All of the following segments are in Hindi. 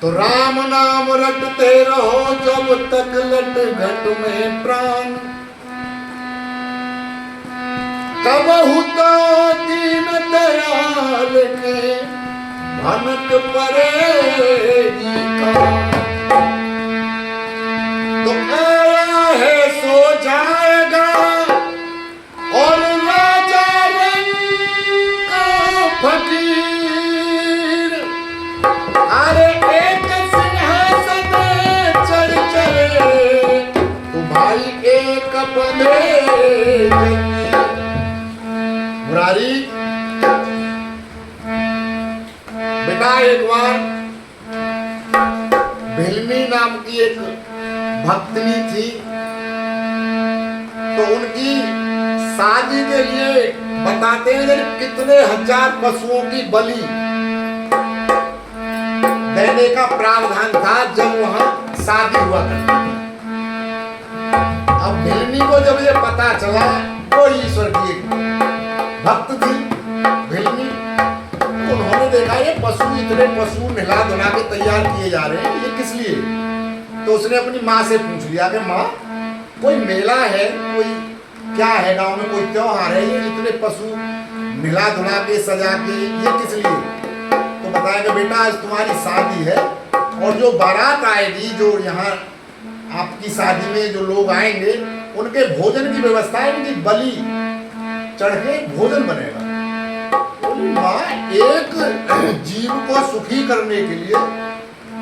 तो राम नाम रटते रहो जब तक लट घट में प्राण, कबहु तो दीन दयाल के भनक परेगी का। तो आया है सो जाएगा और राजा रंग फकीर, अरे एक सिंहासन चढ़ चले तो भाई एक बने। मुरारी बेटा, एक बार भिलमी नाम की एक भक्तनी थी, तो उनकी शादी के लिए बताते हैं कितने हजार पशुओं की बलि देने का प्रावधान था जब वहां शादी हुआ करती थी। अब भिलमी को जब ये पता चला, वो ईश्वर की भक्त थी भिलमी, उन्होंने देखा ये पशु, इतने पशु नहला धुला के तैयार किए जा रहे हैं, ये किस लिए? तो उसने अपनी माँ से पूछ लिया कि माँ, कोई मेला है, कोई क्या है, गांव में कोई त्योहार है, ये इतने पशु नहला धुला के सजा के ये किस लिए? तो बताया कि बेटा आज तुम्हारी शादी है और जो बारात आएगी, जो यहाँ आपकी शादी में जो लोग आएंगे, उनके भोजन की व्यवस्था है, उनकी बलि चढ़ के भोजन बनेगा। माँ, एक जीव को सुखी करने के लिए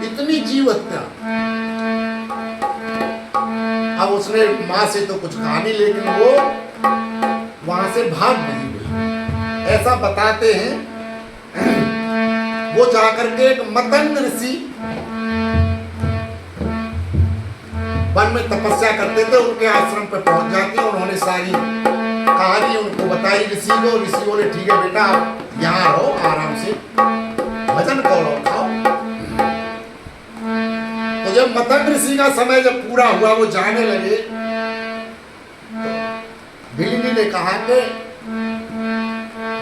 इतनी जीव हत्या। अब उसने माँ से तो कुछ कहा नहीं, लेकिन वो वहां से भाग नहीं गई। ऐसा बताते हैं, वो जाकर के एक मतंग ऋषि वन में तपस्या करते थे, उनके आश्रम पे पहुंच जाती, उन्होंने सारी कहानी उनको बताई ऋषि को। ऋषि बोले ठीक है बेटा, आप यहाँ रहो, आराम से भजन करो, खाओ। तो जब मतंग ऋषि का समय जब पूरा हुआ, वो जाने लगे, तो भिलमी ने कहा कि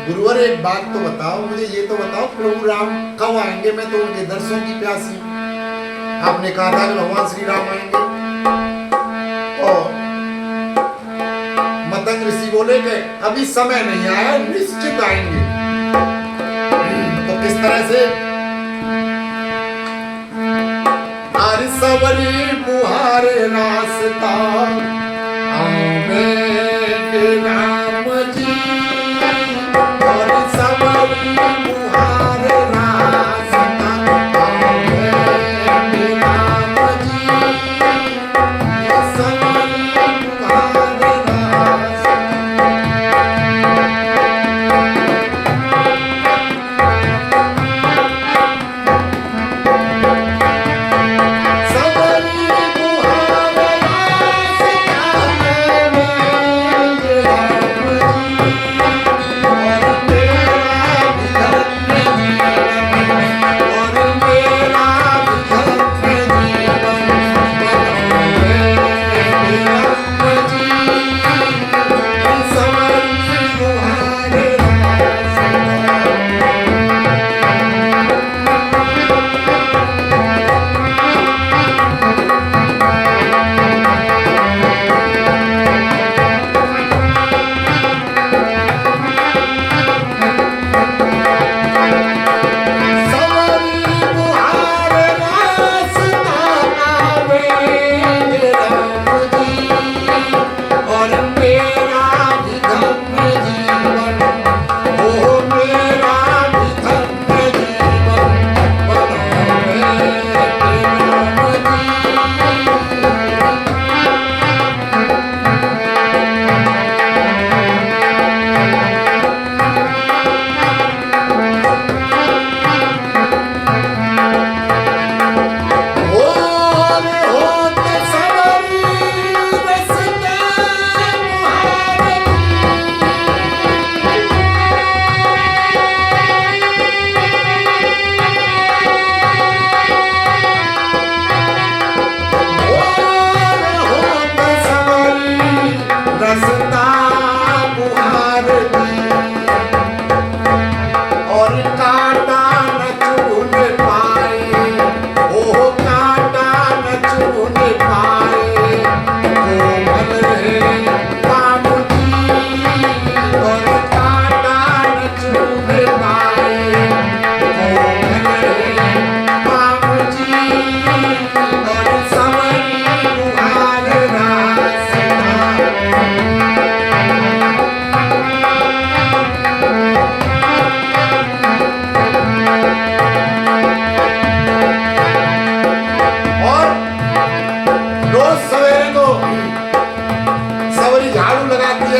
गुरुवर एक बात तो बताओ, मुझे ये तो बताओ प्रभु राम कब आएंगे, मैं तो उनके दर्शन की प्यासी हूं। आपने कहा था कि भगवान श्री राम आएंगे, और मतंग ऋषि बोले कि अभी समय नहीं आया, निश्चित आएंगे। तो किस तरह से? आरि सवरी मुहारे रास्ता आवे के राम जी, और सवरी मुहारे रास्ता आवे के राम जी, सवरी मुहारे रास्ता।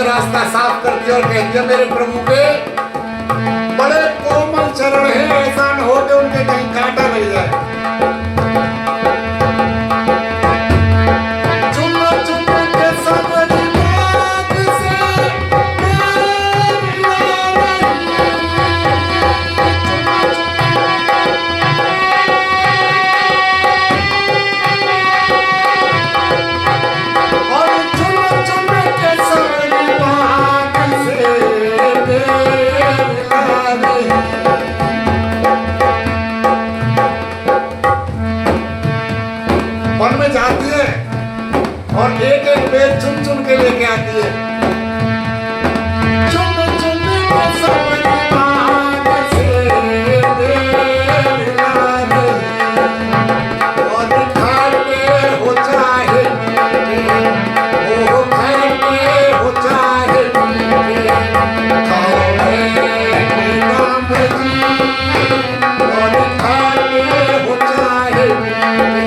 रास्ता साफ करती और कहती है मेरे प्रभु के बड़े कोमल चरण है, ऐसा न हो कि उनके कहीं कांटा लग जाए। वन में जाती है और एक एक पेड़ चुन चुन के लेके आती है। चुन चुन के सब बाग से बेर लावे और खाते हो चाहे मीठे, ओ खाते हो चाहे मीठे, खाओ मेरे राम जी और खाते हो चाहे मीठे,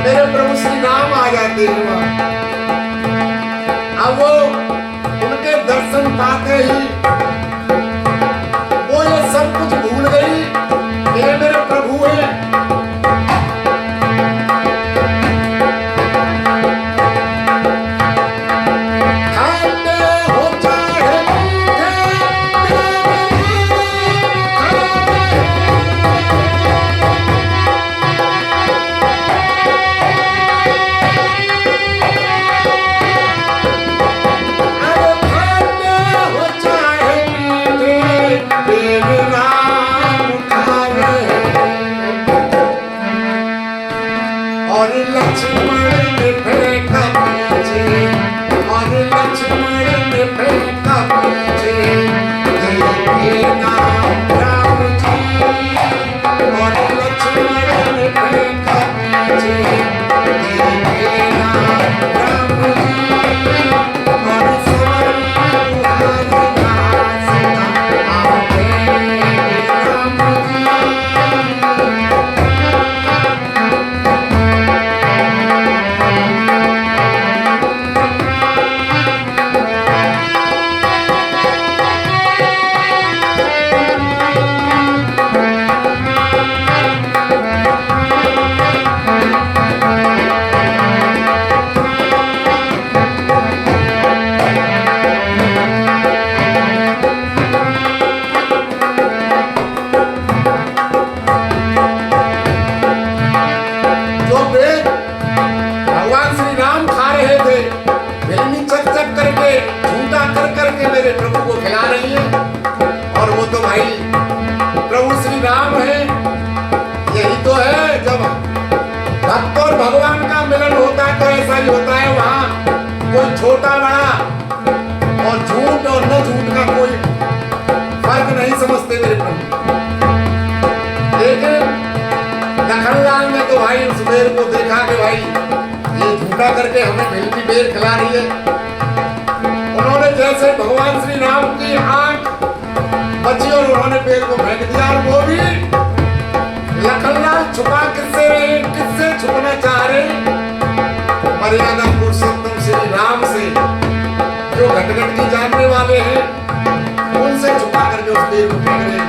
मेरे प्रभु श्री राम आ जाते हैं वहां। अब वो उनके दर्शन पाते ही वो ये सब कुछ भूल गई, ये मेरे प्रभु है। भगवान का मिलन होता है तो ऐसा ही होता है, वहां कोई छोटा बड़ा और झूठ और न झूठ का कोई फर्क नहीं समझते मेरे प्रभु। लेकिन लखनलाल ने तो भाई उस बेर को देखा कि भाई ये झूठा करके हमें भिंडी बेर खिला रही है। उन्होंने जैसे भगवान श्री राम की आंख बची और उन्होंने बेर को फेंक दिया और वो भी लखनलाल छुपा किससे रहे, किससे छुपना चाह रहे? मर्यादा पुरुषोत्तम श्री राम से, जो घट घट की जानने वाले हैं, उनसे छुपा करके उस देव को फेंक रहे।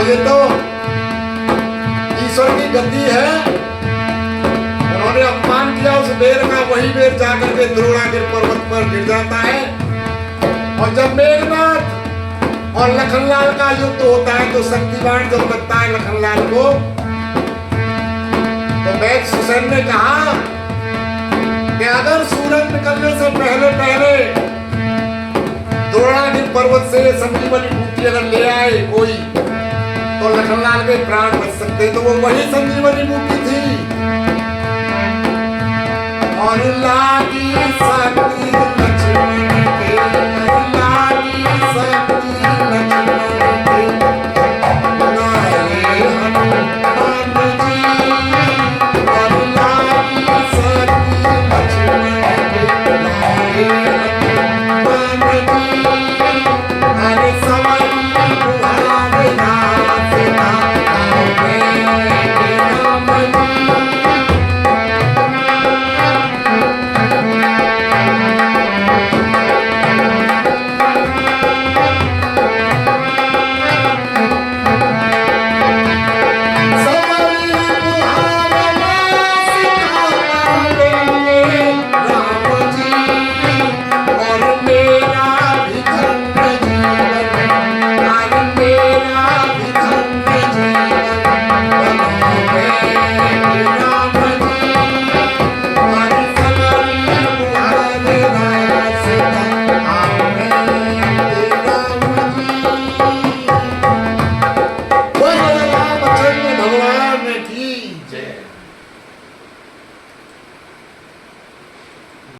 ये तो ईश्वर की गति है। उन्होंने अपमान किया उस बेर का, वही बेर जाकर के द्रोणागिर पर्वत पर गिर जाता है। और जब मेघनाथ और लखनलाल का युद्ध होता है तो शक्तिवान जब लगता है लखनलाल को, तो बैग सुसैन ने कहा कि अगर सूरज निकलने से पहले पहले द्रोणागिर पर्वत से संजीवनी बूटी अगर ले आए कोई, तो लखनलाल के प्राण बच सकते। तो वो वही संजीवनी बूटी थी। और लागी शक्ति लक्ष्मण के, लागी शक्ति लक्ष्मण के, नारे हनुमान जी। और लागी शक्ति लक्ष्मण के, नारे हनुमान जी। अरे समय बुहारे